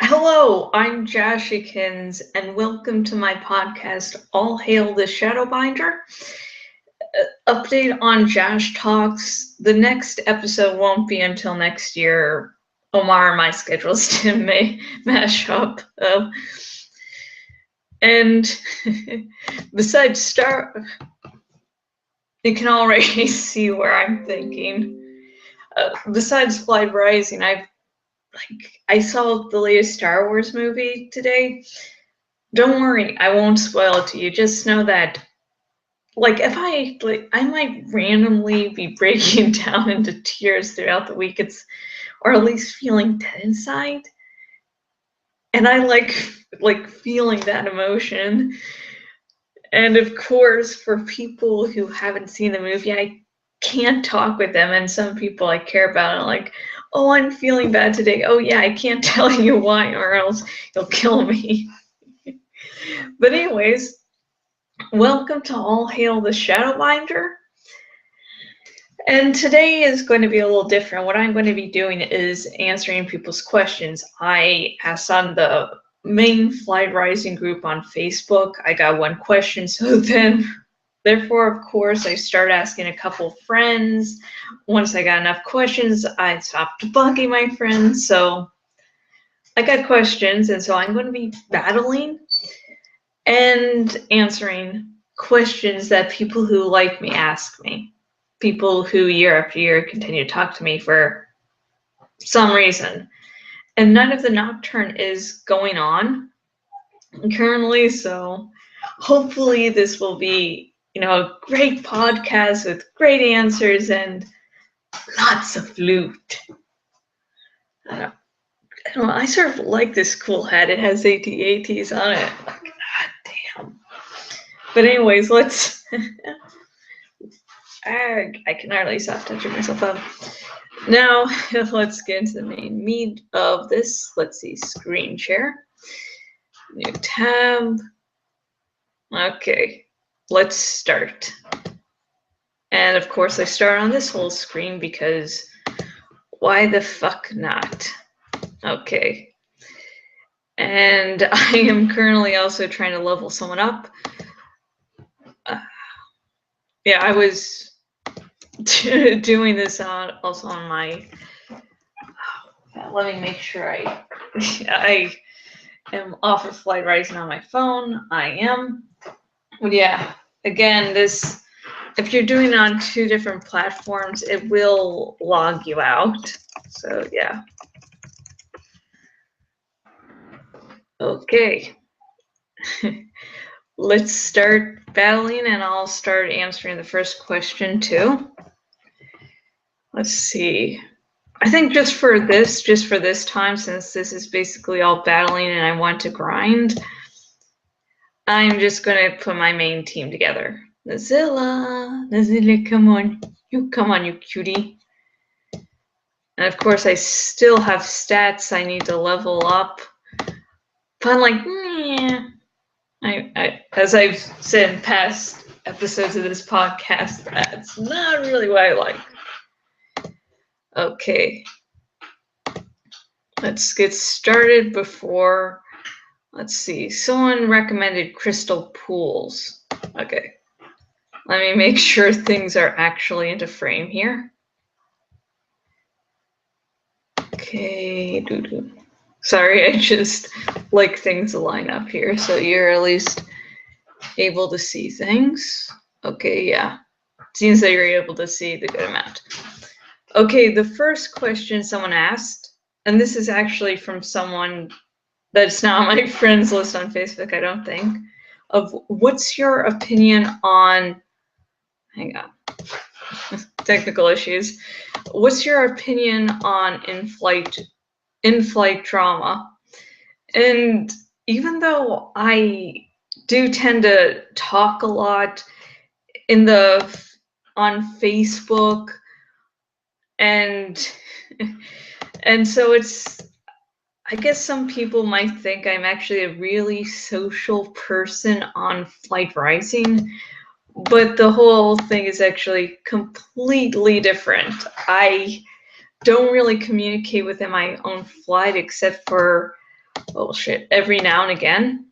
Hello, I'm Joshikins, and welcome to my podcast, All Hail the Shadowbinder. Update on Josh Talks. The next episode won't be until next year. Omar and my schedules didn't mash up. And besides Star, you can already see where I'm thinking. Besides Flight Rising, I saw the latest Star Wars movie today. Don't worry, I won't spoil it to you. Just know that, I might randomly be breaking down into tears throughout the week. Or at least feeling dead inside. And I like feeling that emotion. And of course, for people who haven't seen the movie, I can't talk with them. And some people I care about are like, oh, I'm feeling bad today. Oh, yeah, I can't tell you why, or else you'll kill me. But anyways, welcome to All Hail the Shadowbinder. And today is going to be a little different. What I'm going to be doing is answering people's questions. I asked on the main Flight Rising group on Facebook. I got one question, so therefore, of course, I started asking a couple friends. Once I got enough questions, I stopped bugging my friends. So I got questions, and so I'm going to be battling and answering questions that people who like me ask me. People who year after year continue to talk to me for some reason. And none of the Nocturne is going on currently, so hopefully this will be, a great podcast with great answers and lots of loot. I don't know, I sort of like this cool hat. It has AT-ATs on it. God damn. But anyways, let's... I can hardly stop touching myself up. Now, let's get into the main meat of this. Let's see, screen share. New tab. Okay, let's start. And of course, I start on this whole screen because why the fuck not? Okay. And I am currently also trying to level someone up. Yeah, I was doing this also on my. Let me make sure I am off of Flight Rising on my phone. I am. But yeah, again, if you're doing it on two different platforms, it will log you out. So yeah. Okay. Let's start battling, and I'll start answering the first question too. Let's see. I think just for this time, since this is basically all battling and I want to grind, I'm just going to put my main team together. Nazilla, come on, you cutie. And of course, I still have stats I need to level up. But I'm like, as I've said in past episodes of this podcast, that's not really what I like. Okay. Let's get started before, let's see, someone recommended crystal pools. Okay. Let me make sure things are actually into frame here. Okay. Sorry, I just like things to line up here, so you're at least able to see things. Okay, yeah. Seems that you're able to see the good amount. Okay, the first question someone asked, and this is actually from someone that's not on my friends list on Facebook, I don't think, of what's your opinion on, hang on, technical issues. What's your opinion on in-flight trauma? And even though I do tend to talk a lot on Facebook, and so I guess some people might think I'm actually a really social person on Flight Rising, but the whole thing is actually completely different. I don't really communicate within my own flight except for bullshit every now and again.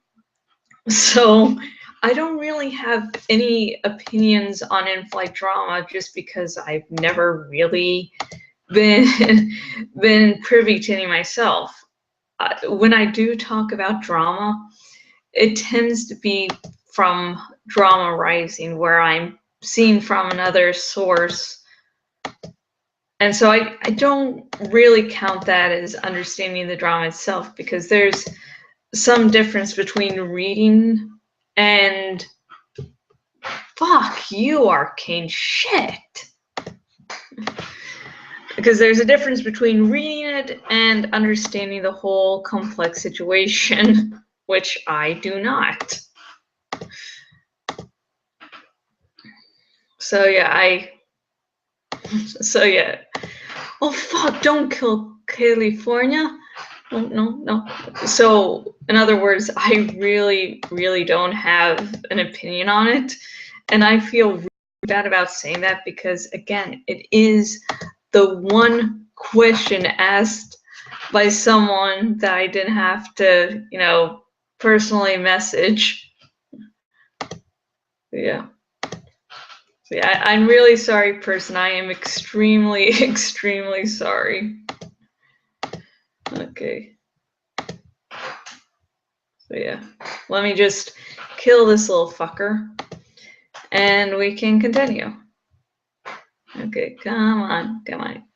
So I don't really have any opinions on in-flight drama just because I've never really been privy to any myself. When I do talk about drama, it tends to be from Drama Rising, where I'm seeing from another source. And so I don't really count that as understanding the drama itself, because there's some difference between reading and fuck you, arcane shit. Because there's a difference between reading it and understanding the whole complex situation, which I do not. So yeah, oh fuck, don't kill California. No. So in other words, I really don't have an opinion on it. And I feel really bad about saying that, because again, it is the one question asked by someone that I didn't have to, personally message. Yeah. So yeah, I'm really sorry, person. I am extremely, extremely sorry. Okay. So yeah, let me just kill this little fucker, and we can continue. Okay, come on,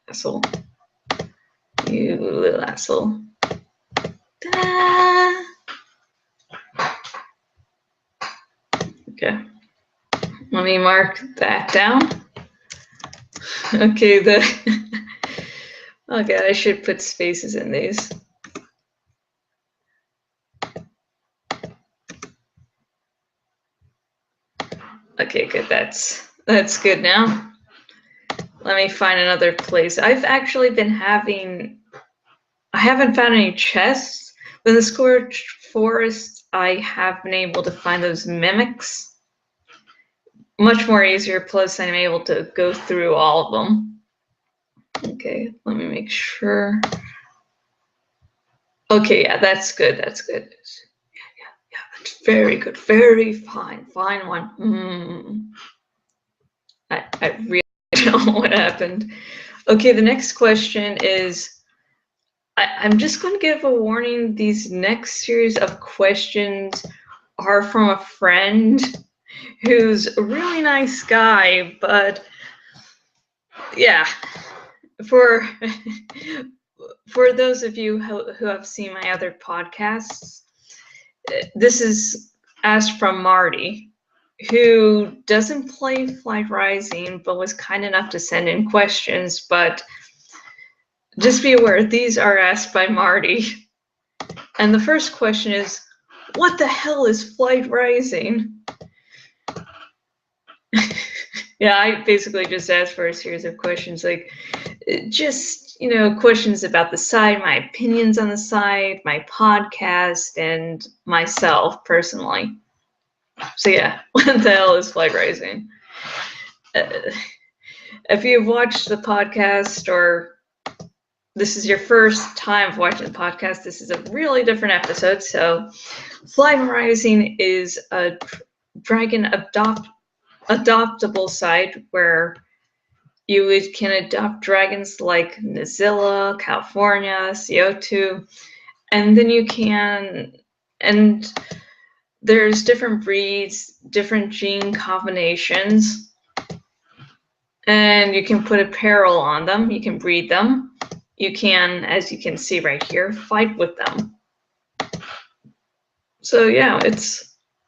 asshole. You little asshole. Ta-da! Okay, let me mark that down. Okay, okay, I should put spaces in these. Okay, good, that's good now. Let me find another place. I've actually been I haven't found any chests. But in the Scorched Forest, I have been able to find those mimics. Much more easier, plus I'm able to go through all of them. Okay, let me make sure. Okay, yeah, that's good, that's good. Yeah, that's very good, very fine one. I really don't know what happened. Okay, the next question is, I'm just going to give a warning. These next series of questions are from a friend who's a really nice guy, but yeah, for those of you who have seen my other podcasts, this is asked from Marty, who doesn't play Flight Rising, but was kind enough to send in questions. But just be aware, these are asked by Marty. And the first question is, what the hell is Flight Rising? Yeah, I basically just asked for a series of questions, like just, questions about the site, my opinions on the site, my podcast, and myself personally. So yeah, what the hell is Flight Rising? If you've watched the podcast, or this is your first time watching the podcast, this is a really different episode. So Flight Rising is a dragon adoptable site where you can adopt dragons like Nazilla, California, CO2, and then you can, and there's different breeds, different gene combinations, and you can put apparel on them, you can breed them, you can, as you can see right here, fight with them. So yeah,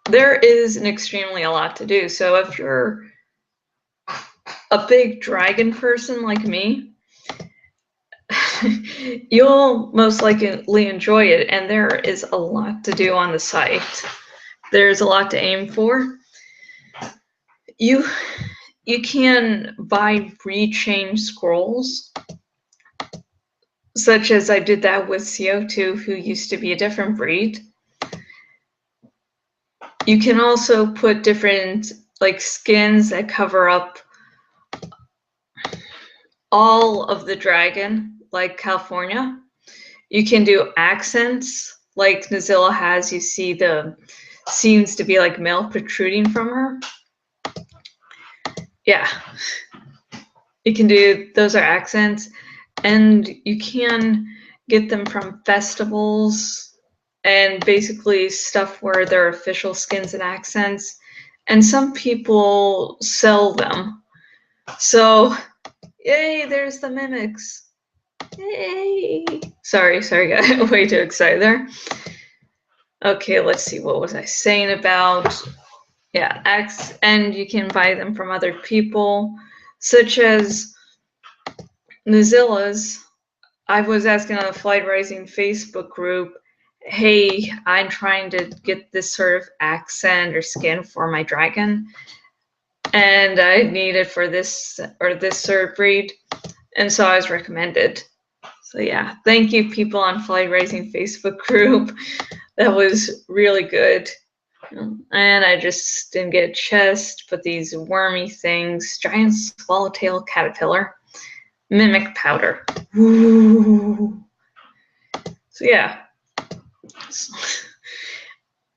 there is an extremely a lot to do. So if you're a big dragon person like me, you'll most likely enjoy it, and there is a lot to do on the site. There's a lot to aim for. You can buy rechange scrolls, such as I did that with CO2, who used to be a different breed. You can also put different skins that cover up all of the dragon, like California. You can do accents like Nazilla has, you see the seems to be like milk protruding from her. Yeah, you can do, those are accents, and you can get them from festivals and basically stuff where they're official skins and accents, and some people sell them. So, yay, there's the mimics. Yay! Sorry, got way too excited there. Okay, let's see, what was I saying about, yeah, and you can buy them from other people, such as Nazilla's. I was asking on the Flight Rising Facebook group, hey, I'm trying to get this sort of accent or skin for my dragon, and I need it for this or this sort of breed, and so I was recommended. So yeah, thank you people on Flight Rising Facebook group. That was really good. And I just didn't get a chest, but these wormy things, giant swallowtail caterpillar, mimic powder. Ooh. So yeah,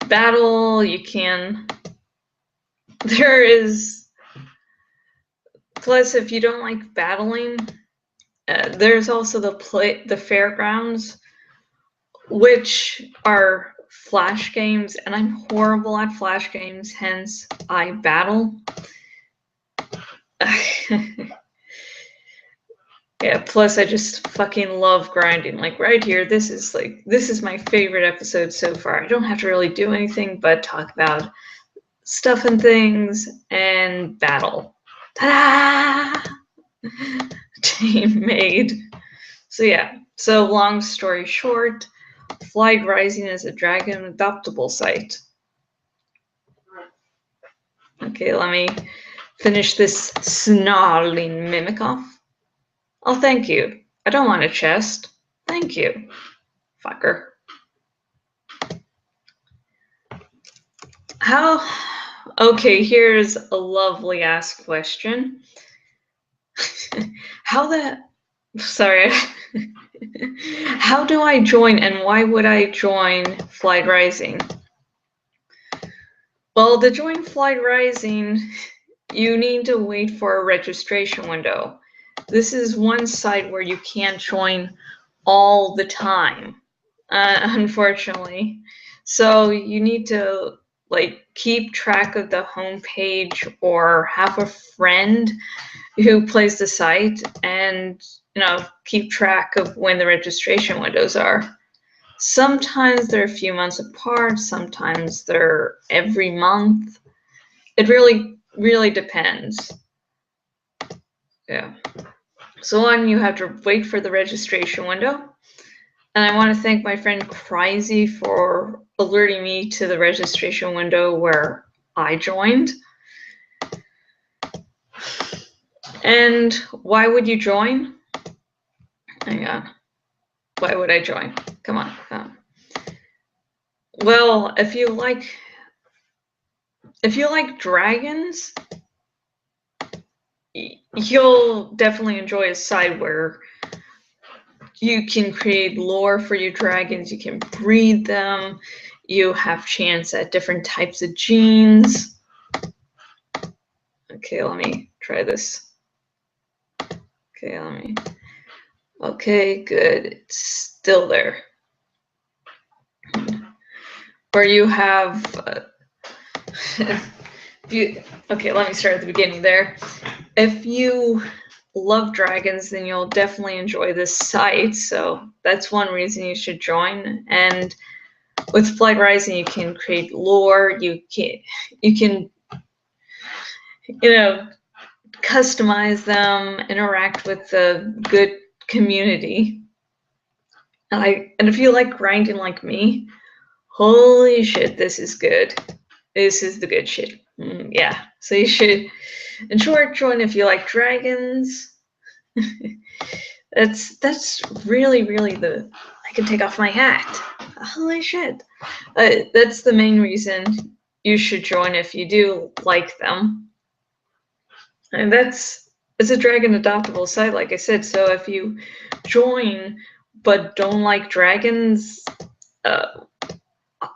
battle, you can, there is, plus if you don't like battling, there's also the fairgrounds, which are flash games, and I'm horrible at flash games, hence I battle. Yeah, plus I just fucking love grinding. Like right here, this is my favorite episode so far. I don't have to really do anything but talk about stuff and things and battle. Ta-da! Team made. So yeah, so long story short, Flight Rising is a dragon adoptable site. Okay, let me finish this snarling mimic off. Oh, thank you. I don't want a chest. Thank you, fucker. How? Okay, here's a lovely ass question. Sorry. How do I join, and why would I join Flight Rising? Well, to join Flight Rising, you need to wait for a registration window. This is one site where you can't join all the time, unfortunately. So you need to like keep track of the homepage or have a friend who plays the site and keep track of when the registration windows are. Sometimes they're a few months apart, sometimes they're every month. It really depends. Yeah. So one, you have to wait for the registration window. And I want to thank my friend Crazy for alerting me to the registration window where I joined. And why would you join? Hang on. Why would I join? Come on. Well, if you like dragons, you'll definitely enjoy a side where you can create lore for your dragons, you can breed them, you have chance at different types of genes. Okay, let me try this. Okay, good, it's still there. Where you have, okay, let me start at the beginning there. If you love dragons, then you'll definitely enjoy this site. So that's one reason you should join. And with Flight Rising, you can create lore. You can customize them, interact with the good community. And if you like grinding like me, holy shit, this is good. This is the good shit. Yeah. So you should, in short, join if you like dragons. That's really I can take off my hat. Holy shit. That's the main reason you should join if you do like them. And it's a dragon adoptable site, like I said. So if you join but don't like dragons,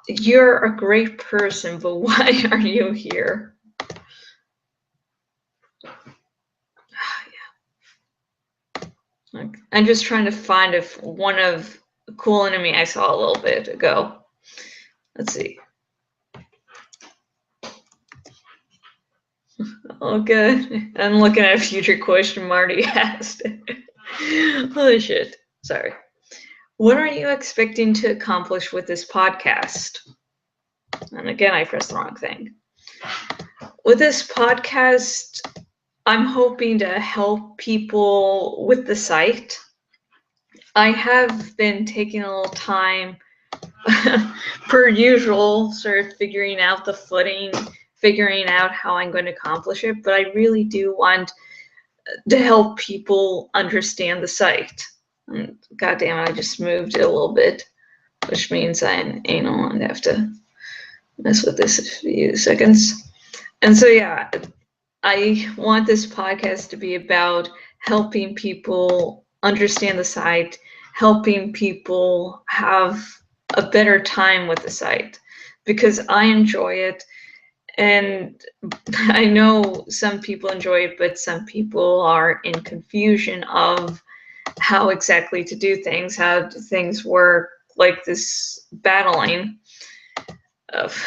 You're a great person, but why are you here? I'm just trying to find if one of the cool enemy I saw a little bit ago. Let's see. Oh, good. I'm looking at a future question Marty asked. Holy shit. Sorry. What are you expecting to accomplish with this podcast? And again, I pressed the wrong thing. With this podcast, I'm hoping to help people with the site. I have been taking a little time, per usual, sort of figuring out the footing, figuring out how I'm going to accomplish it, but I really do want to help people understand the site. God damn it, I just moved it a little bit, which means I'm anal and have to mess with this a few seconds. And so, yeah, I want this podcast to be about helping people understand the site, helping people have a better time with the site, because I enjoy it. And I know some people enjoy it, but some people are in confusion of how exactly to do things, how do things work, like this battling of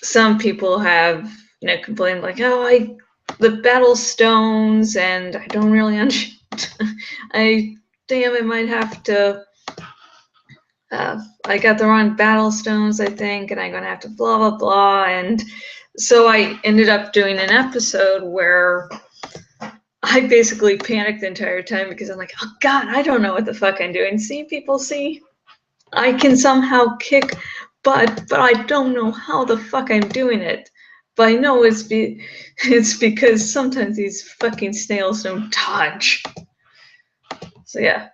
some people have, complained like, oh, the battle stones, and I don't really understand. I might have to, I got the wrong battle stones, I think, and I'm gonna have to blah, blah, blah. And so I ended up doing an episode where I basically panicked the entire time because I'm like, oh God, I don't know what the fuck I'm doing. See, people, see, I can somehow kick butt, but I don't know how the fuck I'm doing it. But I know it's because sometimes these fucking snails don't dodge. So yeah.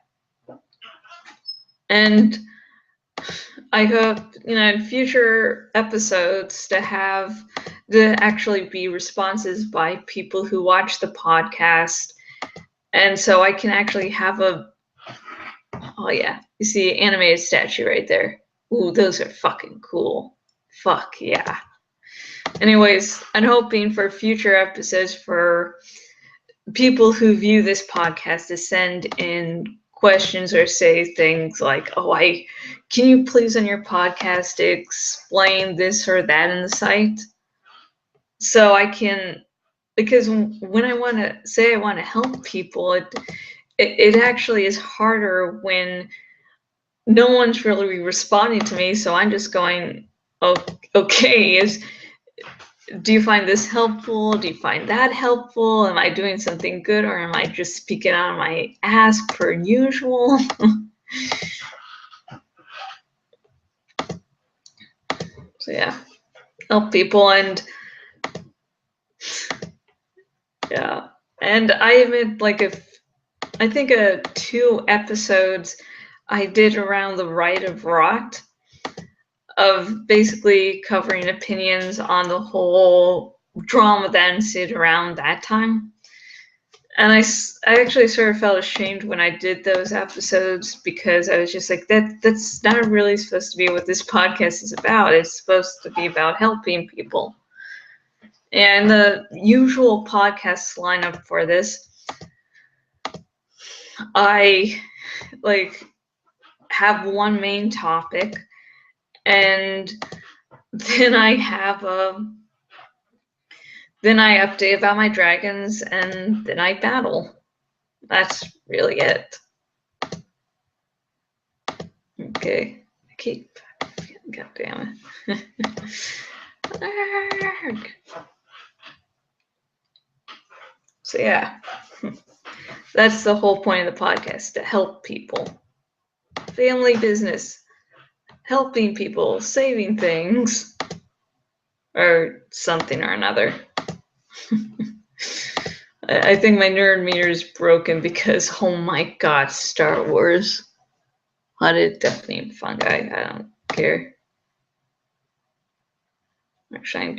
And I hope, in future episodes to actually be responses by people who watch the podcast. And so I can actually have oh yeah, you see animated statue right there. Ooh, those are fucking cool. Fuck yeah. Anyways, I'm hoping for future episodes for people who view this podcast to send in questions or say things like, oh, can you please on your podcast explain this or that in the site? So I can, because when I want to say I want to help people, it actually is harder when no one's really responding to me. So I'm just going, oh, okay, do you find this helpful? Do you find that helpful? Am I doing something good, or am I just speaking out of my ass per usual? So yeah, help people. And yeah, and I made I think 2 episodes I did around the right of rot, of basically covering opinions on the whole drama that ensued around that time. And I actually sort of felt ashamed when I did those episodes, because I was just like, that's not really supposed to be what this podcast is about. It's supposed to be about helping people. And the usual podcast lineup for this, I have one main topic, and then I have then I update about my dragons, and then I battle. That's really it. Okay. God damn it. So yeah, that's the whole point of the podcast, to help people. Family business, helping people, saving things, or something or another. I think my nerd meter is broken because, oh my God, Star Wars. Haunted Deafening Fungi. I don't care. Actually,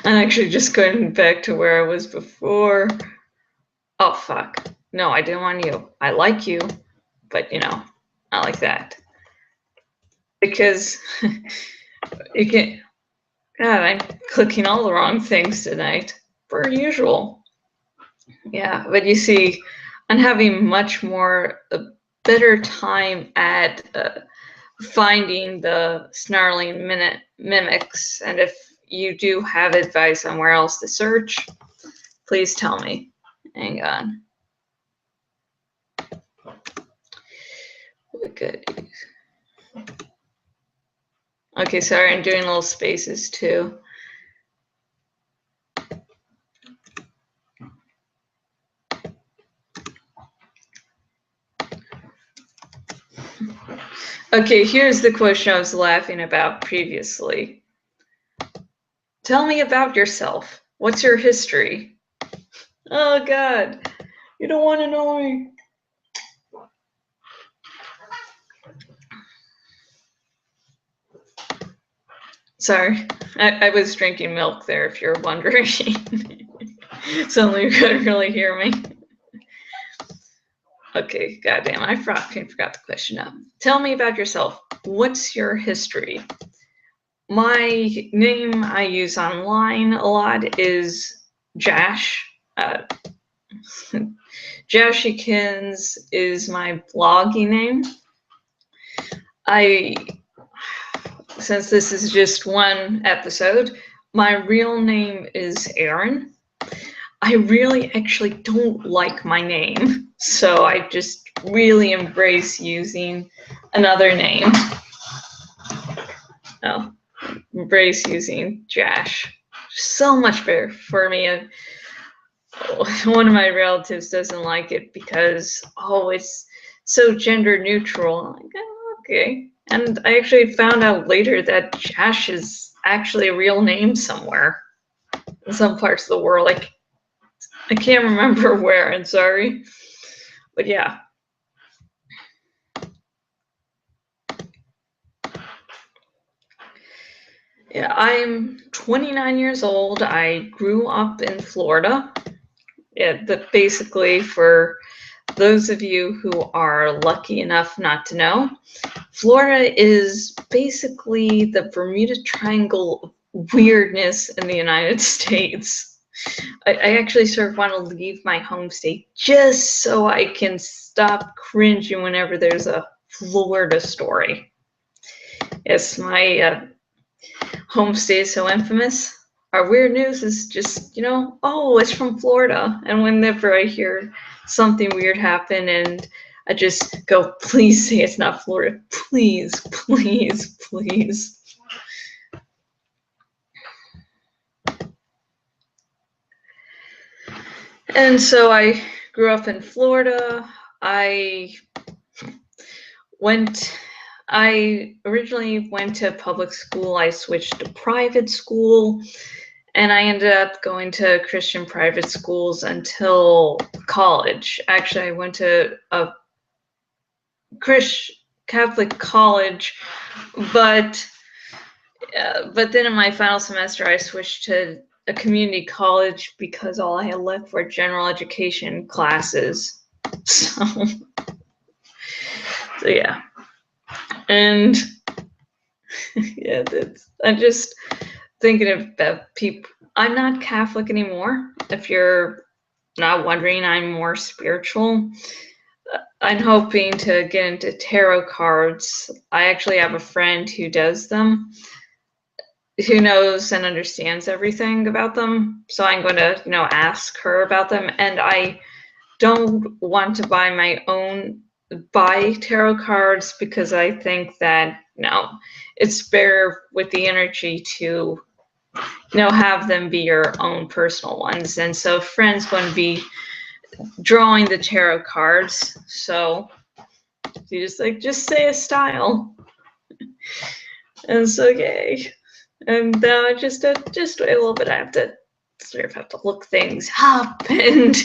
I'm actually just going back to where I was before. Oh, fuck. No, I didn't want you. I like you, but I like that. Because you can, God, I'm clicking all the wrong things tonight, per usual. Yeah, but you see, I'm having much more, a better time at finding the snarling mimics. And if you do have advice on where else to search, please tell me. Hang on. Good. Okay, sorry, I'm doing little spaces too. Okay, here's the question I was laughing about previously. Tell me about yourself. What's your history? Oh God, you don't want to know me. Sorry, I was drinking milk there, if you're wondering. Suddenly you couldn't really hear me. Okay, goddamn, I forgot the question now. Tell me about yourself. What's your history? My name I use online a lot is Jash. Jashikins is my blogging name. Since this is just one episode, my real name is Erin. I really actually don't like my name, so I just really embrace using another name. Oh, embrace using Jash. So much better for me. One of my relatives doesn't like it because, oh, it's so gender neutral. I'm like, oh, okay. And I actually found out later that Jash is actually a real name somewhere in some parts of the world. Like, I can't remember where, I'm sorry. But yeah. Yeah, I'm 29 years old. I grew up in Florida. Yeah, but basically, for those of you who are lucky enough not to know, Florida is basically the Bermuda Triangle of weirdness in the United States. I actually sort of want to leave my home state just so I can stop cringing whenever there's a Florida story. Yes, my home state is so infamous. Our weird news is just, oh, it's from Florida. And whenever I hear something weird happen and I just go, please say it's not Florida. Please, please, please. And so I grew up in Florida. I originally went to public school. I switched to private school. And I ended up going to Christian private schools until college. Actually, I went to a Catholic college, but then in my final semester, I switched to a community college because all I had left were general education classes. So yeah, and yeah, I'm just thinking about people. I'm not Catholic anymore. If you're not wondering, I'm more spiritual. I'm hoping to get into tarot cards. I actually have a friend who does them, who knows and understands everything about them. So I'm going to, ask her about them. And I don't want to buy tarot cards because I think that, it's better with the energy to, have them be your own personal ones. And so friend's going to be drawing the tarot cards. So you just say a style. And so yay. And just wait a little bit. I have to look things up and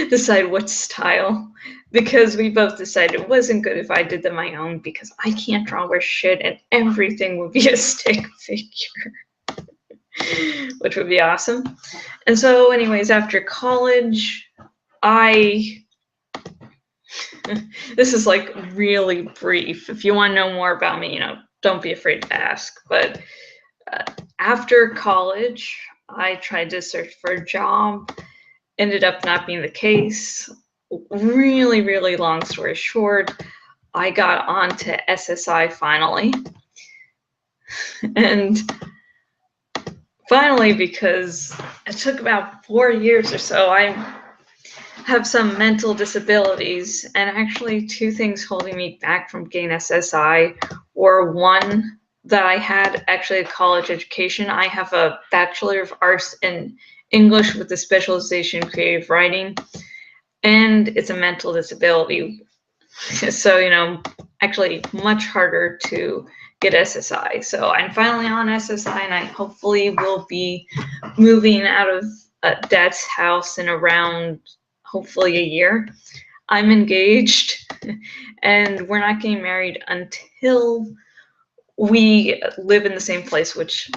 decide what style, because we both decided it wasn't good if I did them my own, because I can't draw worth shit and everything would be a stick figure. Which would be awesome. And so anyways, after college, I This is like really brief. If you want to know more about me, don't be afraid to ask. But after college, I tried to search for a job. Ended up not being the case. Really, really long story short, I got onto SSI finally. And finally, because it took about 4 years or so, I have some mental disabilities, and actually 2 things holding me back from getting SSI were, one, that I had actually a college education. I have a Bachelor of Arts in English with a specialization in creative writing, and it's a mental disability. So, actually much harder to get SSI. So I'm finally on SSI, and I hopefully will be moving out of Dad's house in around, hopefully, a year. I'm engaged, and we're not getting married until we live in the same place, which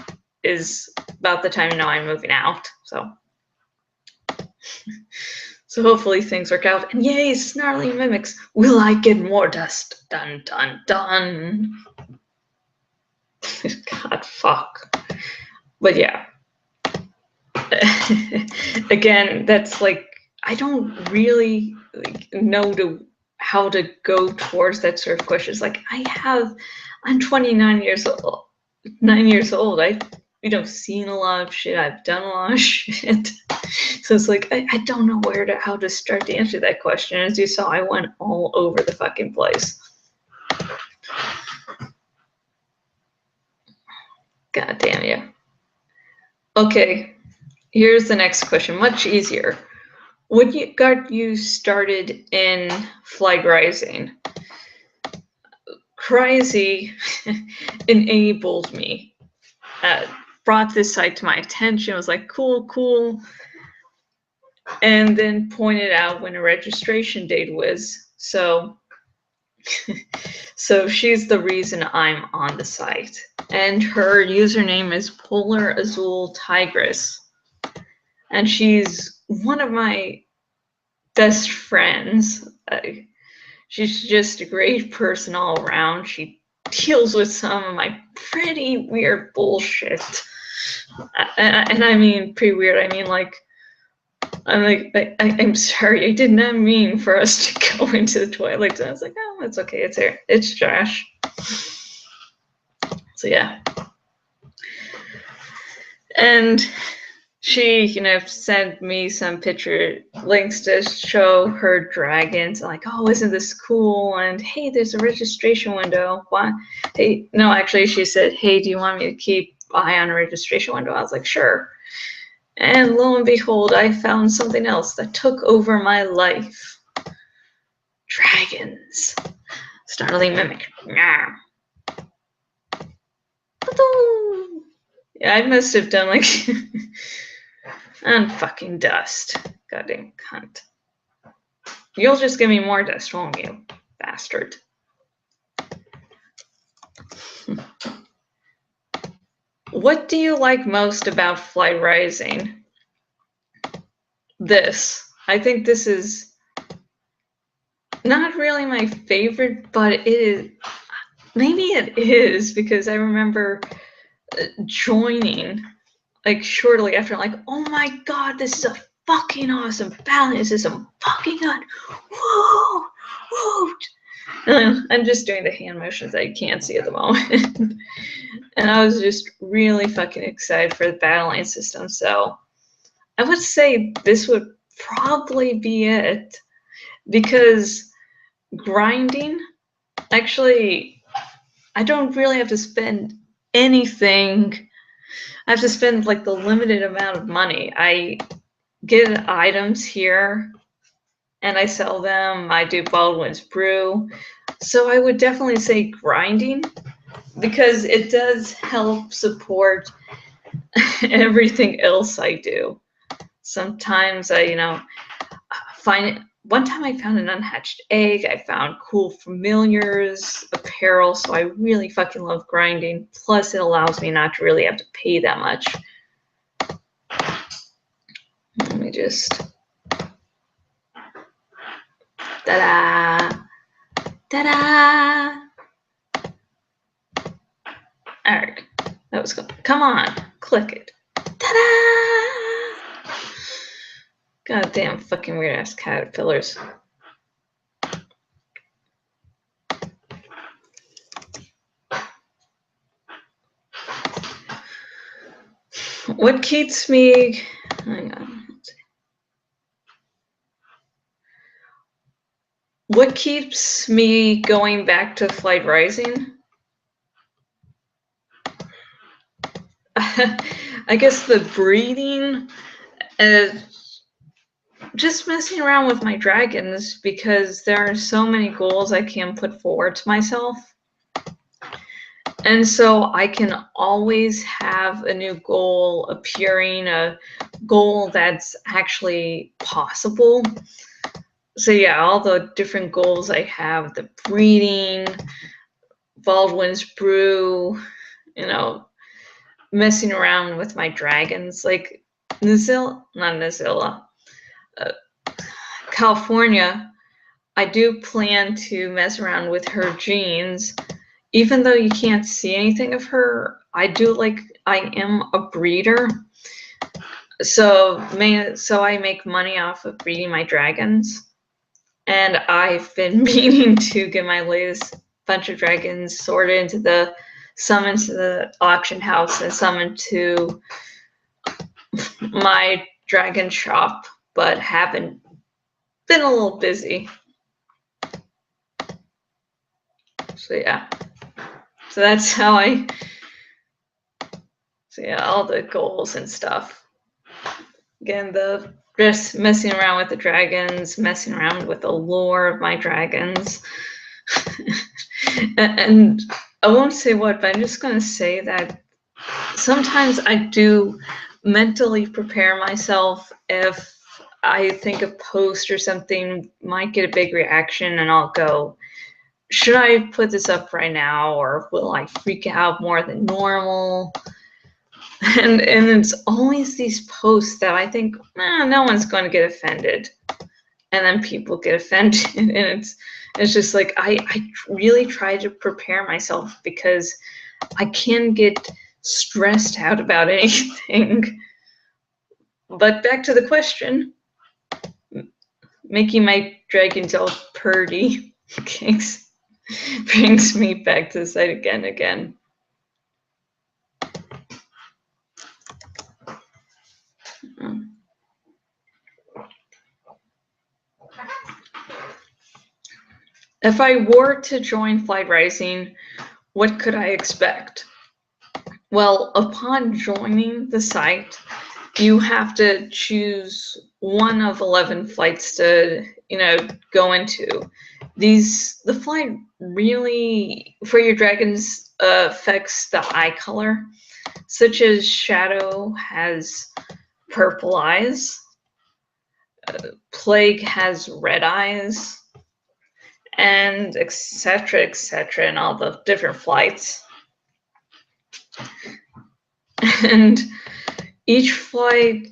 is about the time I'm moving out. So hopefully things work out. And yay, snarling mimics. Will I get more dust? Dun, dun, dun. God, fuck. But yeah. Again, that's like, I don't really know how to go towards that sort of question. It's like, I'm 29 years old. 9 years old. I've seen a lot of shit. I've done a lot of shit. So it's like, I don't know how to start to answer that question. As you saw, I went all over the fucking place. God damn you. Okay, here's the next question, much easier. What got you started in flag rising? Crazy enabled me. Brought this site to my attention, was like, cool. And then pointed out when a registration date was. So she's the reason I'm on the site. And her username is Polar Azul Tigress. And she's one of my best friends. She's just a great person all around. She deals with some of my pretty weird bullshit. And I mean pretty weird. I mean, like, I'm sorry, I did not mean for us to go into the toilet. And I was like, oh, it's okay, it's here. It's trash. So yeah. And she, sent me some picture links to show her dragons. Like, oh, isn't this cool? And hey, there's a registration window. Why? Hey, no, actually, she said, hey, do you want me to keep eye on a registration window? I was like, sure. And lo and behold, I found something else that took over my life. Dragons. Startling mimic. Yeah, I must have done like and fucking dust. Goddamn cunt. You'll just give me more dust, won't you, bastard? What do you like most about Flight Rising? This. I think this is not really my favorite, but it is. Maybe it is, because I remember joining like shortly after, like, oh my god, this is a fucking awesome balance. This is some fucking good. Whoa, whoa. And I'm just doing the hand motions that you can't see at the moment. And I was just really fucking excited for the battle line system. So I would say this would probably be it, because grinding, actually, I don't really have to spend anything. I have to spend like the limited amount of money. I get items here and I sell them. I do Baldwin's Brew. So I would definitely say grinding, because it does help support everything else I do. Sometimes I, find it. One time I found an unhatched egg. I found cool familiars, apparel. So I really fucking love grinding. Plus, it allows me not to really have to pay that much. Let me just. Ta-da! Ta-da! Alright, that was cool. Come on, click it. Ta-da! Goddamn fucking weird ass caterpillars. What keeps me, hang on, let's see. What keeps me going back to Flight Rising? I guess the breeding, just messing around with my dragons, because there are so many goals I can put forward to myself. And so I can always have a new goal appearing, a goal that's actually possible. So yeah, all the different goals I have, the breeding, Baldwin's brew, you know, messing around with my dragons, like California, I do plan to mess around with her genes. Even though you can't see anything of her, I am a breeder. So I make money off of breeding my dragons. And I've been meaning to get my latest bunch of dragons sorted into some into the auction house and some into my dragon shop, but haven't been a little busy. So yeah. So that's how all the goals and stuff. Again, just messing around with the dragons, messing around with the lore of my dragons. And I won't say what, but I'm just going to say that sometimes I do mentally prepare myself if I think a post or something might get a big reaction, and I'll go, should I put this up right now, or will I freak out more than normal? And it's always these posts that I think, no one's going to get offended. And then people get offended. And it's just like, I really try to prepare myself, because I can get stressed out about anything. But back to the question, making my dragons all purdy brings me back to the site again and again. If I were to join Flight Rising, what could I expect? Well, upon joining the site, you have to choose one of 11 flights to, go into. The flight really, for your dragons, affects the eye color, such as Shadow has purple eyes, Plague has red eyes, and etc., and all the different flights. And each flight,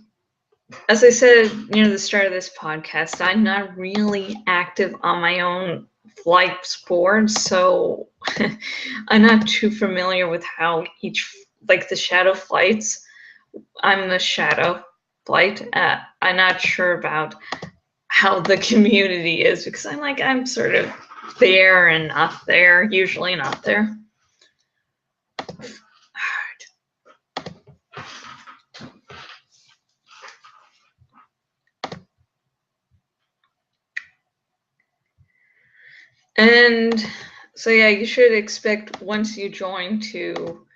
as I said near the start of this podcast, I'm not really active on my own flights board, so I'm not too familiar with how the shadow flights. I'm the shadow flight. I'm not sure about how the community is, because I'm sort of there and not there, usually not there. And so yeah, you should expect once you join to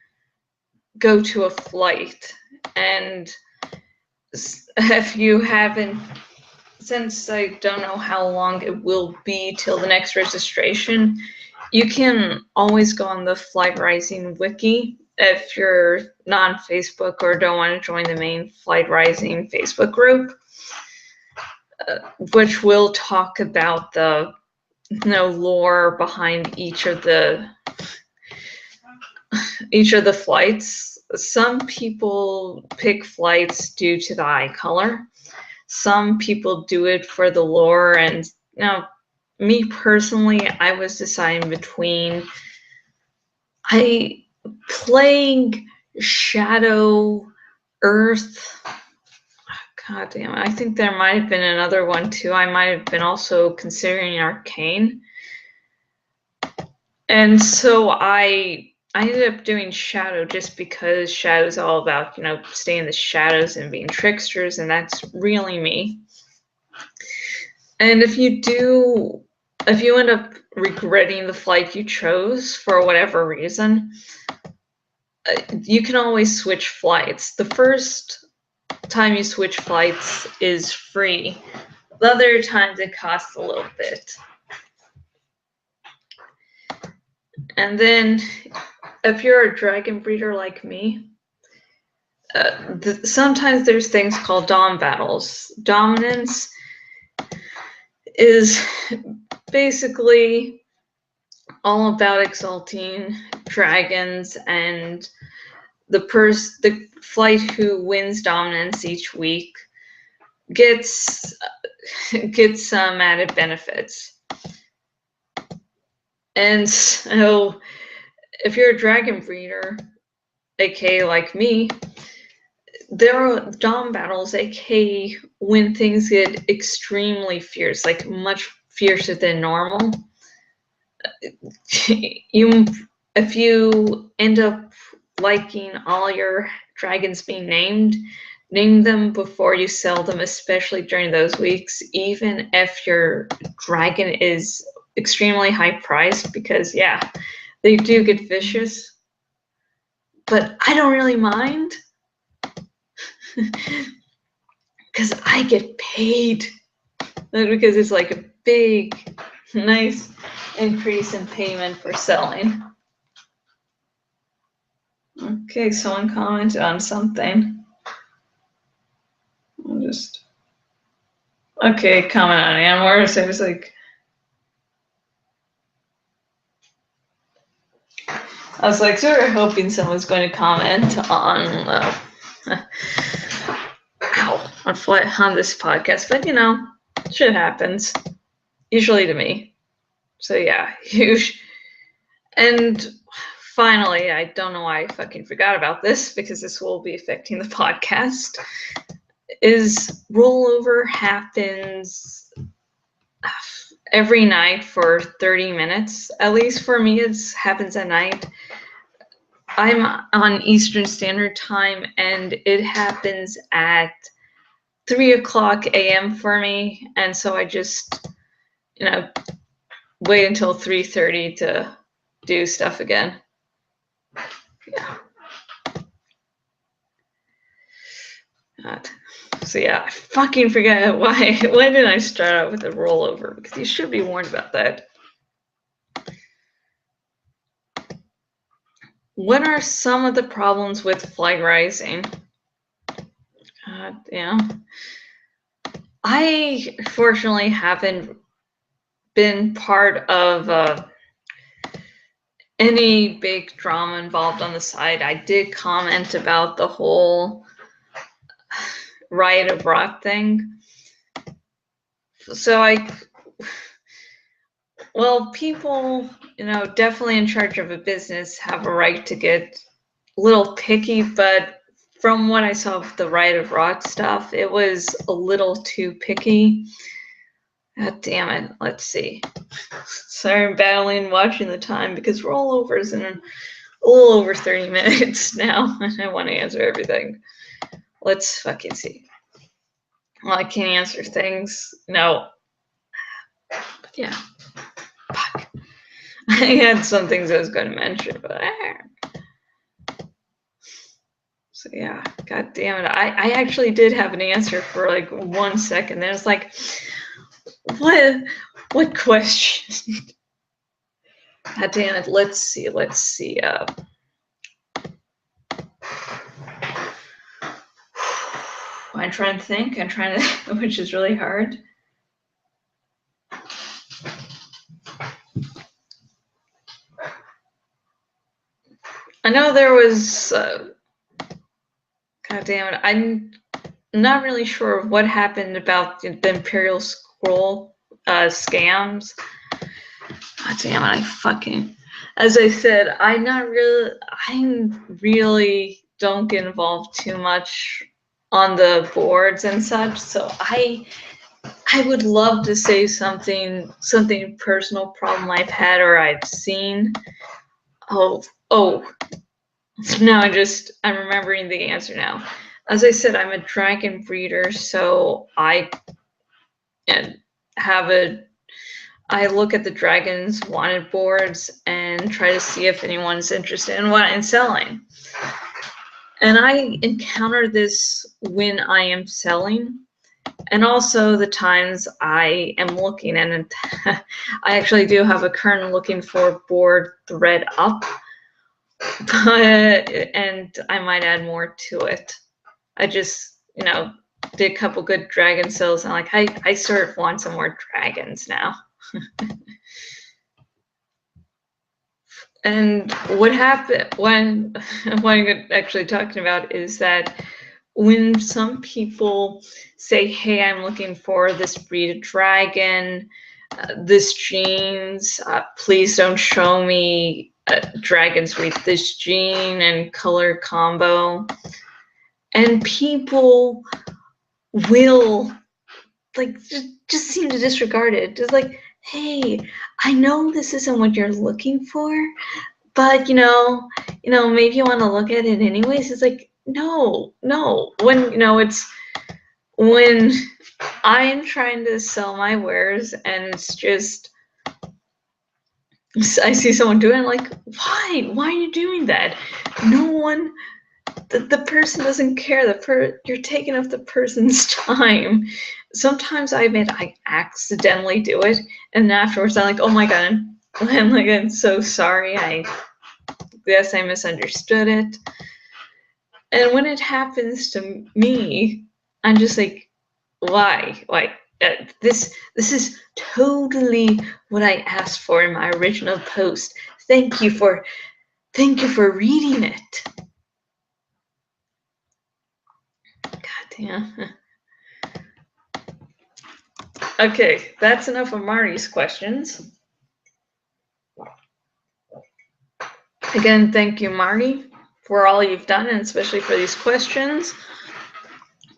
go to a flight. And if you haven't, since I don't know how long it will be till the next registration, you can always go on the Flight Rising wiki if you're not on Facebook or don't want to join the main Flight Rising Facebook group, which will talk about the lore behind each of the flights. Some people pick flights due to the eye color. Some people do it for the lore, and me personally, I was deciding between playing Shadow Earth. God damn, I think there might have been another one too. I might have been also considering Arcane. And so I ended up doing Shadow just because Shadow's all about, staying in the shadows and being tricksters, and that's really me. And if you end up regretting the flight you chose for whatever reason, you can always switch flights. The first time you switch flights is free. The other times it costs a little bit. And then if you're a dragon breeder like me, sometimes there's things called dom battles. Dominance is basically all about exalting dragons, and the flight who wins dominance each week gets some added benefits. And so if you're a dragon breeder, aka like me, there are dom battles, aka when things get extremely fierce, like much fiercer than normal. If you end up liking all your dragons being named, name them before you sell them, especially during those weeks, even if your dragon is extremely high priced, because yeah, they do get vicious. But I don't really mind because I get paid, because it's like a big, nice increase in payment for selling. Okay, someone commented on something. Okay, comment on Anwar. So it was like, I was like sort of hoping someone's going to comment on on this podcast, but shit happens, usually to me. So yeah, huge. And finally, I don't know why I fucking forgot about this, because this will be affecting the podcast, is rollover happens every night for 30 minutes. At least for me, it happens at night. I'm on Eastern Standard Time, and it happens at 3:00 a.m. for me. And so I just, wait until 3:30 to do stuff again. Yeah. God. So yeah, I fucking forget why did I start out with a rollover? Because you should be warned about that. What are some of the problems with flag rising? Yeah. I fortunately haven't been part of any big drama involved on the side. I did comment about the whole Riot of Rot thing. So people, definitely in charge of a business have a right to get a little picky, but from what I saw of the Riot of Rot stuff, it was a little too picky. God damn it. Let's see. Sorry, I'm battling watching the time because rollovers in a little over 30 minutes now, and I want to answer everything. Let's fucking see. Well, I can't answer things. No. But yeah. Fuck. I had some things I was going to mention, but so yeah, god damn it. I actually did have an answer for like 1 second. Then it's like, what question? God damn it. Let's see. I'm trying to think. Which is really hard. I know there was, god damn it, I'm not really sure what happened about the Imperial Scroll scams. God damn it! As I said, I really don't get involved too much on the boards and such. So I would love to say something personal problem I've had or I've seen. Oh, now I'm remembering the answer now. As I said, I'm a dragon breeder, so I look at the dragons wanted boards and try to see if anyone's interested in selling. And I encounter this when I am selling, and also the times I am looking, and I actually do have a current looking for board thread up, and I might add more to it. I just, did a couple good dragon sales, and I sort of want some more dragons now. And what happened when I'm actually talking about is that when some people say, hey, I'm looking for this breed of dragon, this genes, please don't show me dragons with this gene and color combo. And people will just seem to disregard it. Just like, hey, I know this isn't what you're looking for, but maybe you want to look at it anyways. It's like, no. When it's when I'm trying to sell my wares and it's just I see someone doing it, like, why are you doing that? No one, the person doesn't care. You're taking up the person's time. Sometimes I admit I accidentally do it, and afterwards I'm like, oh my god, I'm so sorry. I misunderstood it. And when it happens to me, I'm just like, why? This is totally what I asked for in my original post. Thank you for reading it. God damn. Okay, that's enough of Marty's questions. Again, thank you, Marty, for all you've done, and especially for these questions.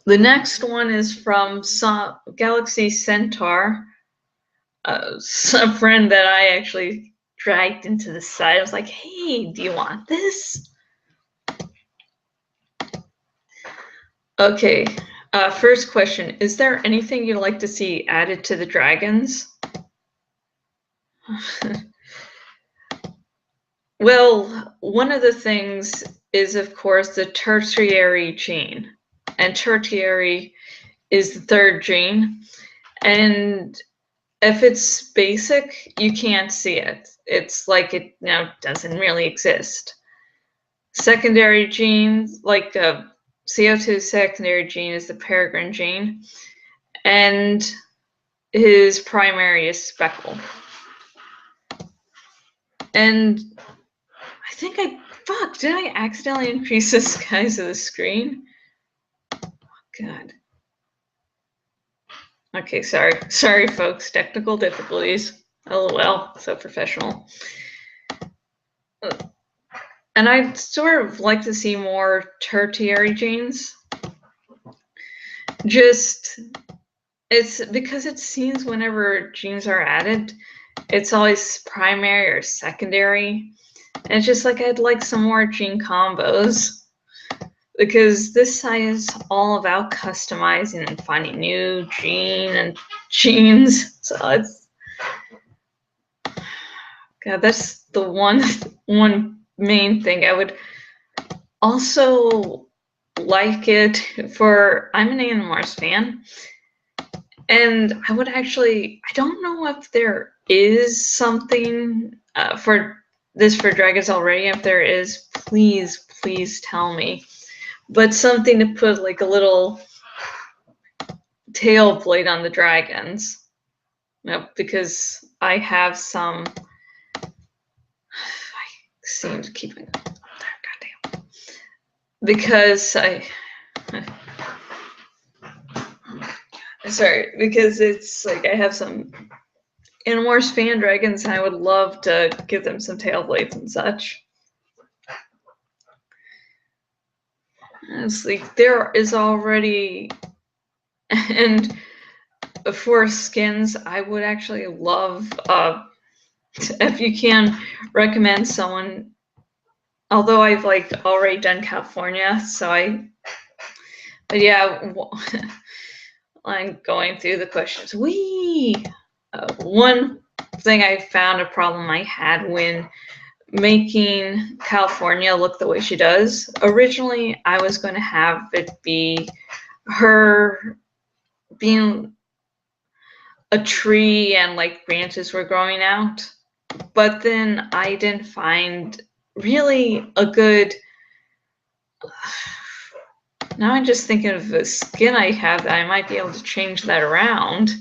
The next one is from Galaxy Centaur, a friend that I actually dragged into the site. I was like, hey, do you want this? Okay, first question. Is there anything you'd like to see added to the dragons? Well, one of the things is, of course, the tertiary gene. And tertiary is the third gene. And if it's basic, you can't see it. It's like it doesn't really exist. Secondary genes, like CO2 secondary gene is the peregrine gene. And his primary is speckle. And I think did I accidentally increase the size of the screen? Oh, God. Okay, sorry folks, technical difficulties. LOL, so professional. And I'd sort of like to see more tertiary genes. It's because it seems whenever genes are added, it's always primary or secondary. And it's just like I'd like some more gene combos, because this site is all about customizing and finding new genes. So that's the one main thing. I would also like it for, I'm an Animorphs fan, and I don't know if there is something for dragons already. If there is, please tell me. But something to put like a little tail blade on the dragons. Because I have some. I seem to keep it. Goddamn. Because this sorry, because it's like I have some Animorphs fan dragons and I would love to give them some tail blades and such. It's like there is already, and for skins, I would actually love, if you can recommend someone, although I've like already done California, so but yeah, I'm going through the questions. One thing I found a problem I had when making California look the way she does. Originally, I was going to have it be her being a tree and like branches were growing out, but then I didn't find really a good. Now I'm just thinking of the skin I have that I might be able to change that around.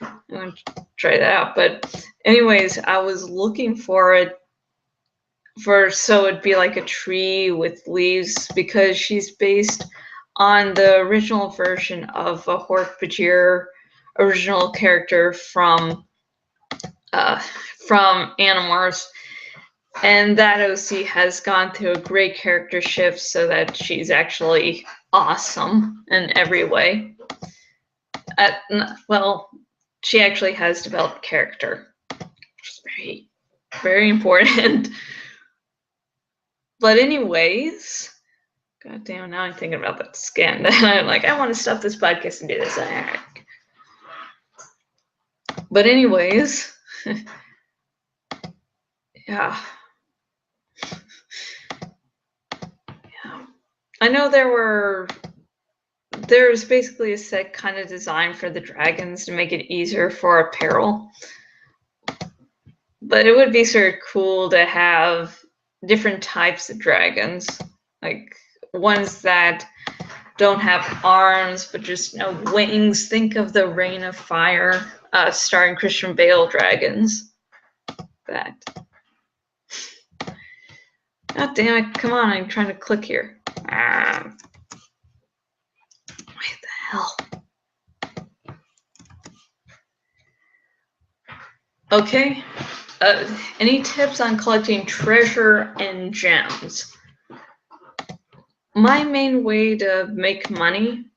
I'm going to try that out. But anyways, I was looking for it so it'd be like a tree with leaves, because she's based on the original version of a Hork-Bajir original character from Animorphs, and that OC has gone through a great character shift so that she's actually awesome in every way. Well, she actually has developed character, which is very, very important. But anyways, god damn, now I'm thinking about that skin. I'm like, I want to stop this podcast and do this. But anyways, yeah. I know there's basically a set kind of design for the dragons to make it easier for apparel. But it would be sort of cool to have different types of dragons, like ones that don't have arms but just wings. Think of the Rain of Fire starring Christian Bale dragons. That. God damn it, come on, I'm trying to click here. What the hell? Okay. Any tips on collecting treasure and gems? My main way to make money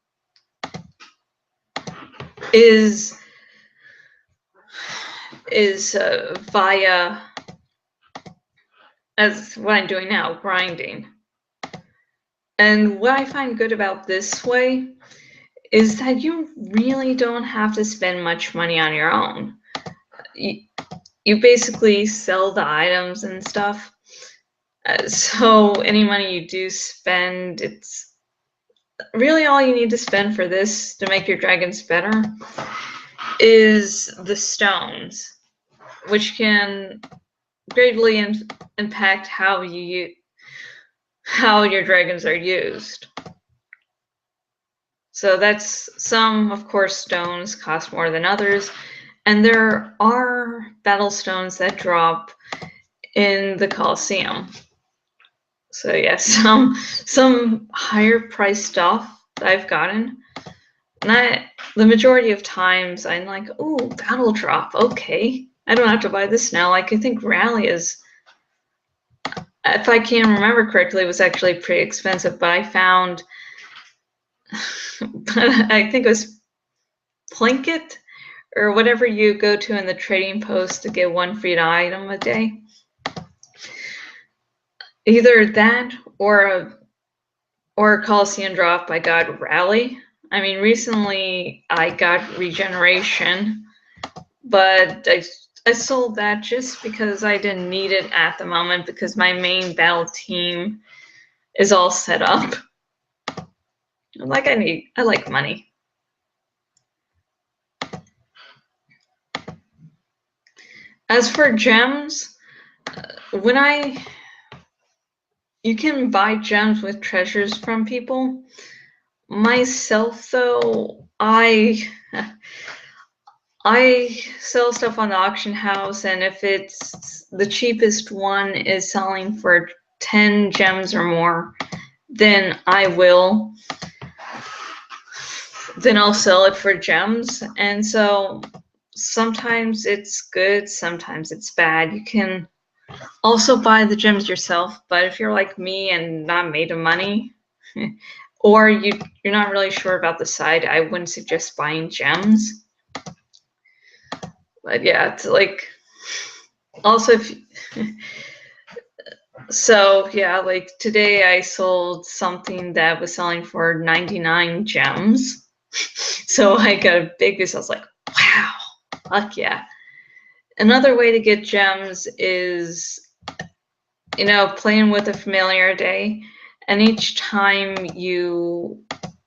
is via, as what I'm doing now, grinding. And what I find good about this way is that you really don't have to spend much money on your own. You basically sell the items and stuff. So any money you do spend, it's really all you need to spend for this to make your dragons better is the stones, which can greatly impact how your dragons are used. So that's some, of course, stones cost more than others, and there are battle stones that drop in the Colosseum. So yeah, some higher price stuff that I've gotten. And the majority of times I'm like, oh, battle drop, okay. I don't have to buy this now. Like, I think Rally is, if I can remember correctly, it was actually pretty expensive, but I found, I think it was Plinkett or whatever you go to in the trading post to get one free item a day. Either that or a Coliseum drop I got Rally. I mean, recently I got Regeneration, but I sold that just because I didn't need it at the moment because my main battle team is all set up. Like I like money. As for gems, you can buy gems with treasures from people. Myself, though, I sell stuff on the auction house, and if it's the cheapest one is selling for 10 gems or more, then I will. then I'll sell it for gems. And so sometimes it's good, sometimes it's bad. You can also buy the gems yourself, but if you're like me and not made of money, or you're not really sure about the site, I wouldn't suggest buying gems. But yeah, it's like also if so yeah, like today I sold something that was selling for 99 gems. So I got a big boost. I was like, wow, fuck yeah. Another way to get gems is, playing with a familiar day. And each time you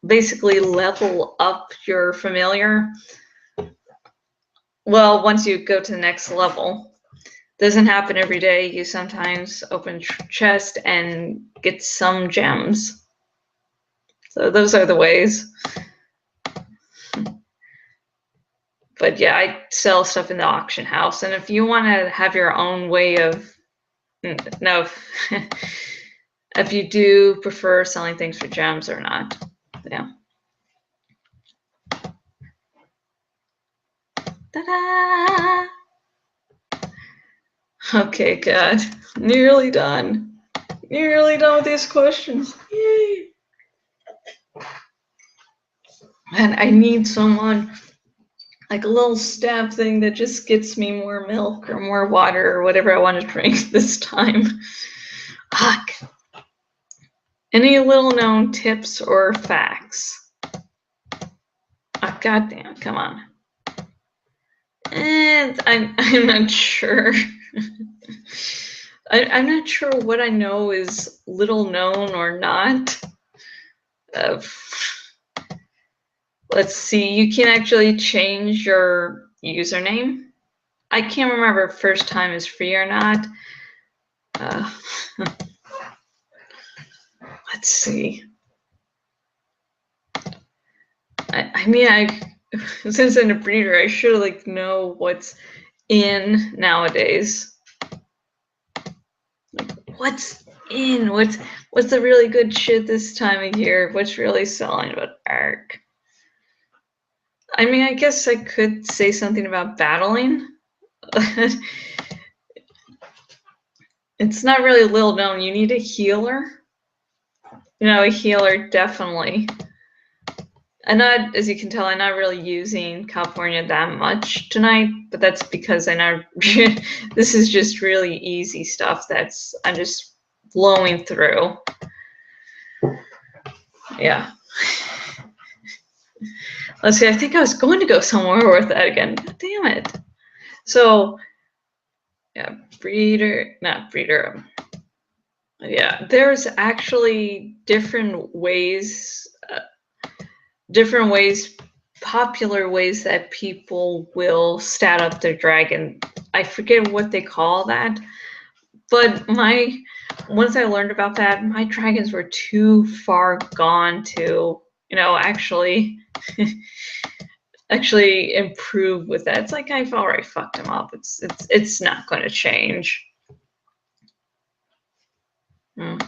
basically level up your familiar, well, once you go to the next level, doesn't happen every day. You sometimes open chest and get some gems. So those are the ways. But yeah, I sell stuff in the auction house. And if you want to have your own way of, no, if you do prefer selling things for gems or not, yeah. Ta-da! Okay, good. Nearly done. Nearly done with these questions. Yay! And I need someone, like a little stab thing that just gets me more milk or more water or whatever I want to drink this time. Fuck. Any little known tips or facts? Oh, goddamn, come on. And I'm not sure. I'm not sure what I know is little known or not. Let's see, you can actually change your username. I can't remember if first time is free or not. Let's see. I mean, since I'm a breeder, I should know what's in nowadays. Like, what's in? What's the really good shit this time of year? What's really selling about ARC? I mean, I guess I could say something about battling. It's not really little known. You need a healer. A healer, definitely. And as you can tell, I'm not really using California that much tonight, but that's because this is just really easy stuff I'm just blowing through. Yeah. Let's see, I think I was going to go somewhere with that again. God damn it. So, yeah, not breeder. Yeah, there's actually different ways, popular ways that people will stat up their dragon. I forget what they call that, but once I learned about that, my dragons were too far gone to, actually improve with that. It's like I've already fucked them up. It's not going to change. I'm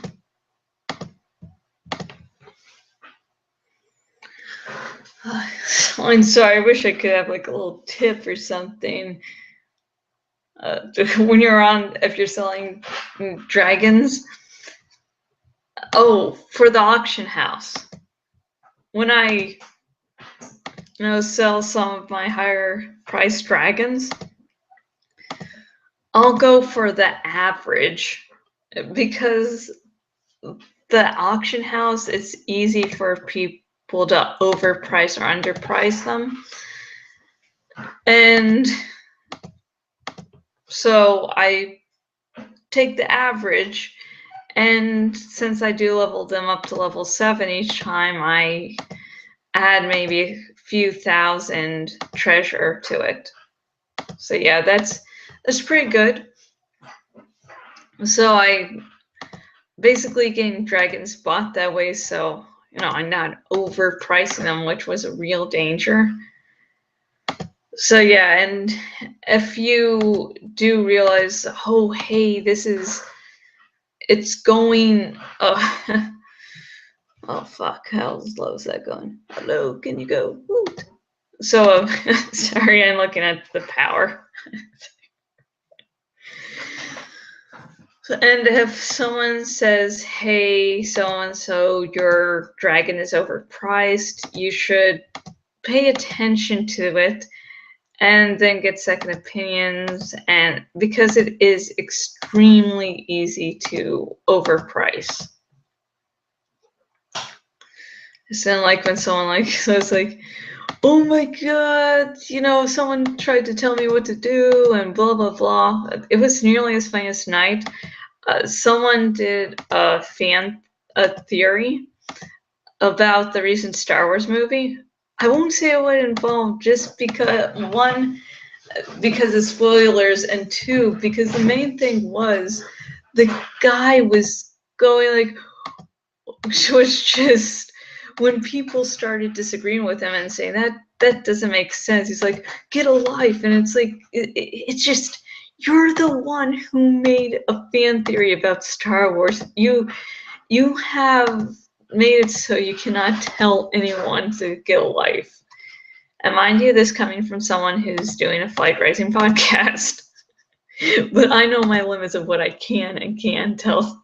sorry. I wish I could have a little tip or something. When if you're selling dragons. Oh, for the auction house. When I sell some of my higher priced dragons, I'll go for the average because the auction house, it's easy for people to overprice or underprice them. And so I take the average, and since I do level them up to level 7 each time, I add maybe a few thousand treasure to it. So yeah, that's pretty good. So I basically getting dragons bought that way, so I'm not overpricing them, which was a real danger. So yeah, and if you do realize, oh hey, it's going Oh fuck, how low is that going? Hello, can you go? Woo. So, sorry, I'm looking at the power. And if someone says, hey, so-and-so, your dragon is overpriced, you should pay attention to it and then get second opinions, and because it is extremely easy to overprice. So like when someone like says like, oh my god, you know, someone tried to tell me what to do and blah blah blah. It was nearly as funny as tonight. Someone did a theory about the recent Star Wars movie. I won't say what it involved, just because one, because of spoilers, and two, because the main thing was the guy was going like, was just, when people started disagreeing with him and saying that doesn't make sense, he's like, get a life. And it's like, it's just, you're the one who made a fan theory about Star Wars. You have made it so you cannot tell anyone to get a life. And mind you, this coming from someone who's doing a flight racing podcast. But I know my limits of what I can and can't tell.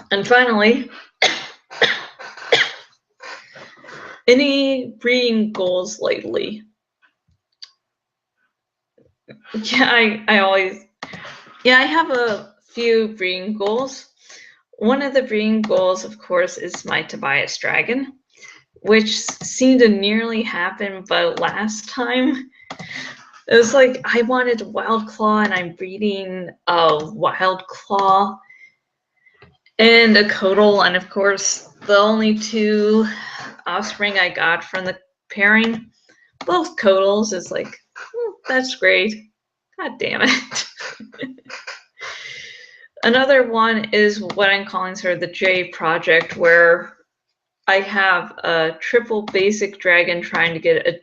And finally, any breeding goals lately? Yeah, I have a few breeding goals. One of the breeding goals, of course, is my Tobias dragon, which seemed to nearly happen, but last time it was like I wanted a wild claw, and I'm breeding a wild claw and a Codal, and of course the only two offspring I got from the pairing, both Codals, is like, that's great. God damn it. Another one is what I'm calling sort of the J project, where I have a triple basic dragon trying to get a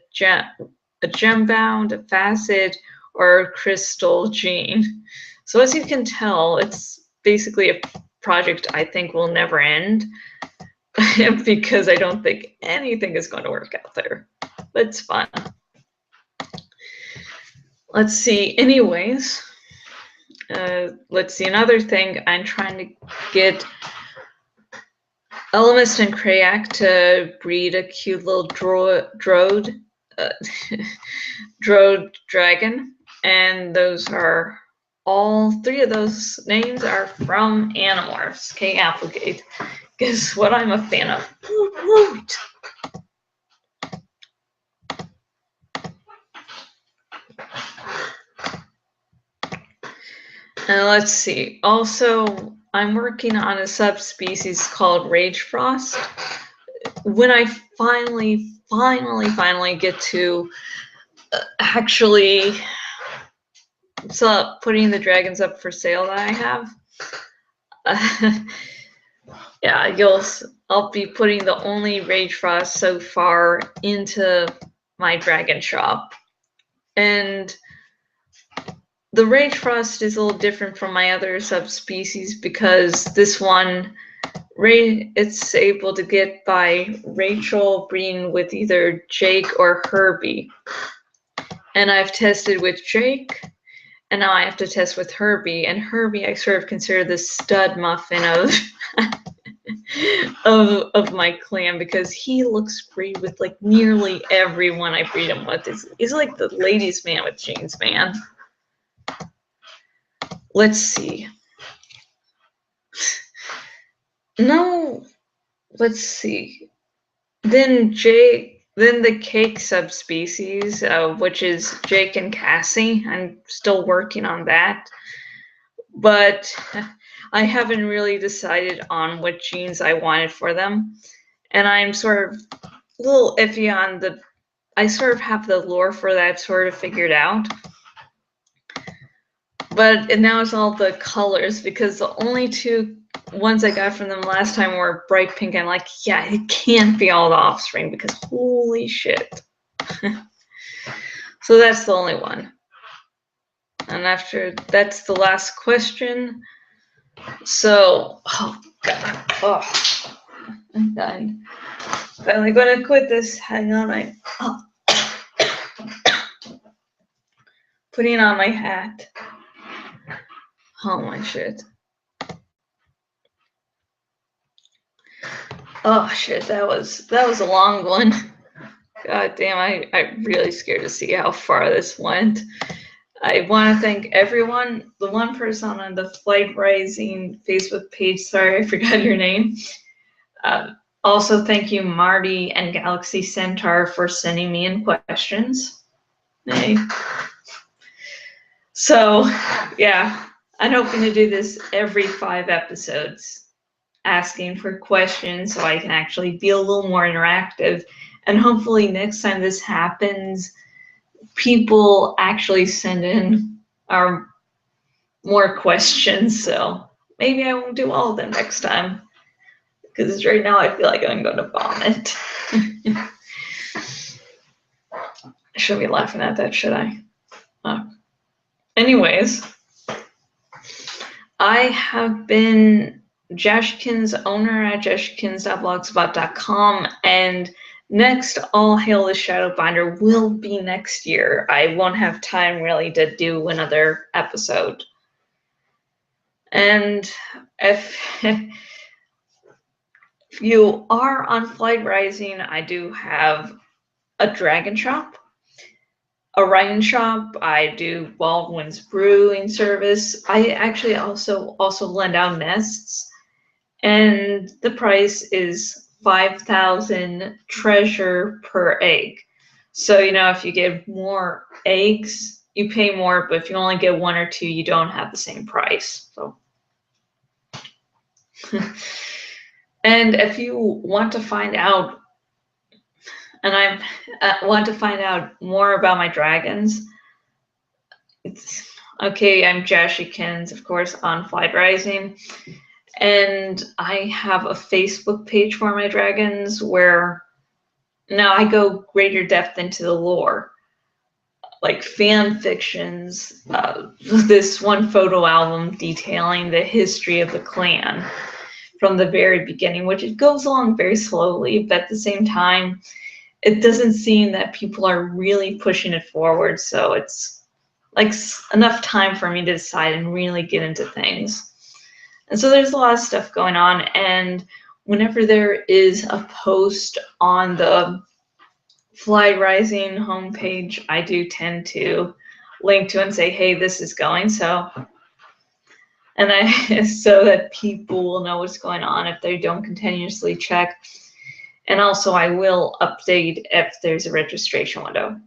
gem bound, a facet, or a crystal gene. So as you can tell, it's basically a project I think will never end because I don't think anything is going to work out there. But it's fun. Let's see. Anyways, let's see. Another thing, I'm trying to get Elemist and Krayak to breed a cute little drode dragon, and those are all three of those names are from Animorphs. K Applegate. Guess what I'm a fan of? Woot woot. And let's see. Also, I'm working on a subspecies called Rage Frost. When I finally get to actually putting the dragons up for sale that I have, yeah, I'll be putting the only Rage Frost so far into my dragon shop. And the Rage Frost is a little different from my other subspecies because this one, it's able to get by Rachel breeding with either Jake or Herbie. And I've tested with Jake, and now I have to test with Herbie. And Herbie I sort of consider the stud muffin of my clan, because he looks great with like nearly everyone I breed him with. He's like the ladies' man with jeans, man. Let's see. No, let's see. Then the cake subspecies, which is Jake and Cassie. I'm still working on that, but I haven't really decided on what genes I wanted for them, and I'm sort of a little iffy on the. I sort of have the lore for that sort of figured out. But now it's all the colors, because the only two ones I got from them last time were bright pink. I'm like, yeah, it can't be all the offspring because holy shit. So that's the only one. And after that's the last question. So Oh, I'm done. Finally gonna quit this. Hang on, putting on my hat. Oh my shit. Oh shit, that was a long one. God damn, I'm really scared to see how far this went. I want to thank everyone. The one person on the Flight Rising Facebook page, sorry, I forgot your name. Also, thank you, Marty and Galaxy Centaur, for sending me in questions. Hey. So, yeah, I'm hoping to do this every 5 episodes, asking for questions so I can actually be a little more interactive. And hopefully next time this happens, people actually send in more questions. So maybe I won't do all of them next time, because right now I feel like I'm going to vomit. I shouldn't be laughing at that, should I? Anyways, I have been Jashkin's owner at jashkins.blogspot.com, and next All Hail the Shadowbinder will be next year. I won't have time really to do another episode. And if you are on Flight Rising, I do have a dragon shop, a Ryan shop. I do Baldwin's brewing service. I actually also lend out nests, and the price is 5,000 treasure per egg. So if you get more eggs, you pay more, but if you only get 1 or 2, you don't have the same price. So and if you want to find out, and I want to find out more about my dragons, it's okay. I'm Jashikins, of course, on Flight Rising, and I have a Facebook page for my dragons where now I go greater depth into the lore, like fan fictions. This one photo album detailing the history of the clan from the very beginning, which it goes along very slowly, but at the same time, it doesn't seem that people are really pushing it forward. So it's like enough time for me to decide and really get into things. And so there's a lot of stuff going on. And whenever there is a post on the Flight Rising homepage, I do tend to link to and say, hey, this is going. So that people will know what's going on if they don't continuously check. And also I will update if there's a registration window.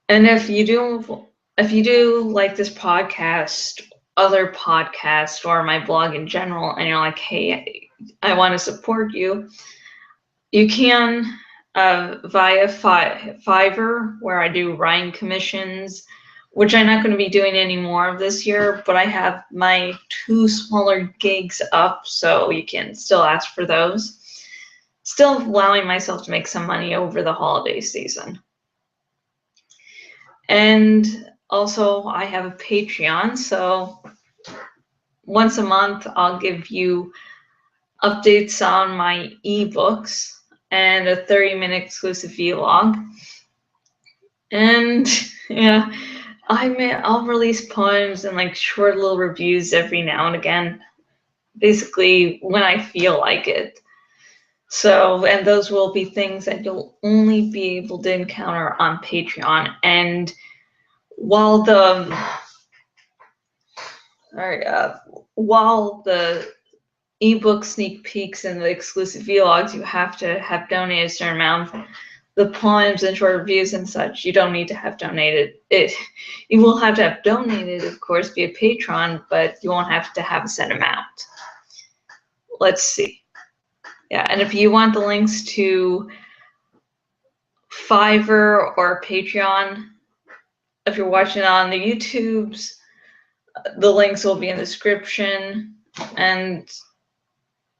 And if you do like this podcast, other podcasts, or my blog in general, and you're like, hey, I want to support you, you can via Fiverr, where I do Ryan commissions, which I'm not going to be doing any more of this year, but I have my 2 smaller gigs up, so you can still ask for those. Still allowing myself to make some money over the holiday season. And also I have a Patreon, so once a month I'll give you updates on my ebooks and a 30-minute exclusive vlog. And yeah, I'll release poems and like short little reviews every now and again, basically when I feel like it. So, and those will be things that you'll only be able to encounter on Patreon. And while the ebook sneak peeks and the exclusive vlogs, you have to have donated a certain amount. The poems and short reviews and such, you don't need to have donated it. You will have to have donated, of course, via Patreon, but you won't have to have a set amount. Let's see. Yeah, and if you want the links to Fiverr or Patreon, if you're watching on the YouTubes, the links will be in the description, and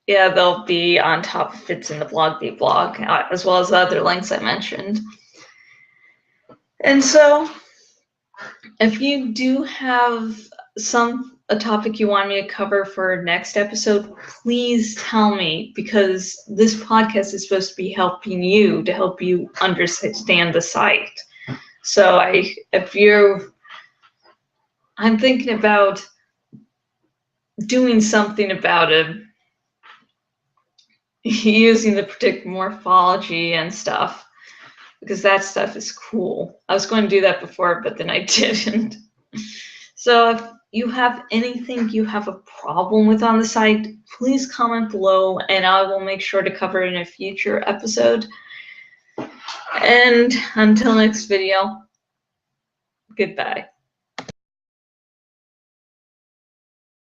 yeah, they'll be on top if it's in the blog, as well as the other links I mentioned. And so, if you do have some a topic you want me to cover for next episode, please tell me, because this podcast is supposed to be helping you to help you understand the site. So I'm thinking about doing something about it, using the predictive morphology and stuff, because that stuff is cool. I was going to do that before, but then I didn't. So if you have anything you have a problem with on the site, please comment below and I will make sure to cover it in a future episode. And until next video, goodbye.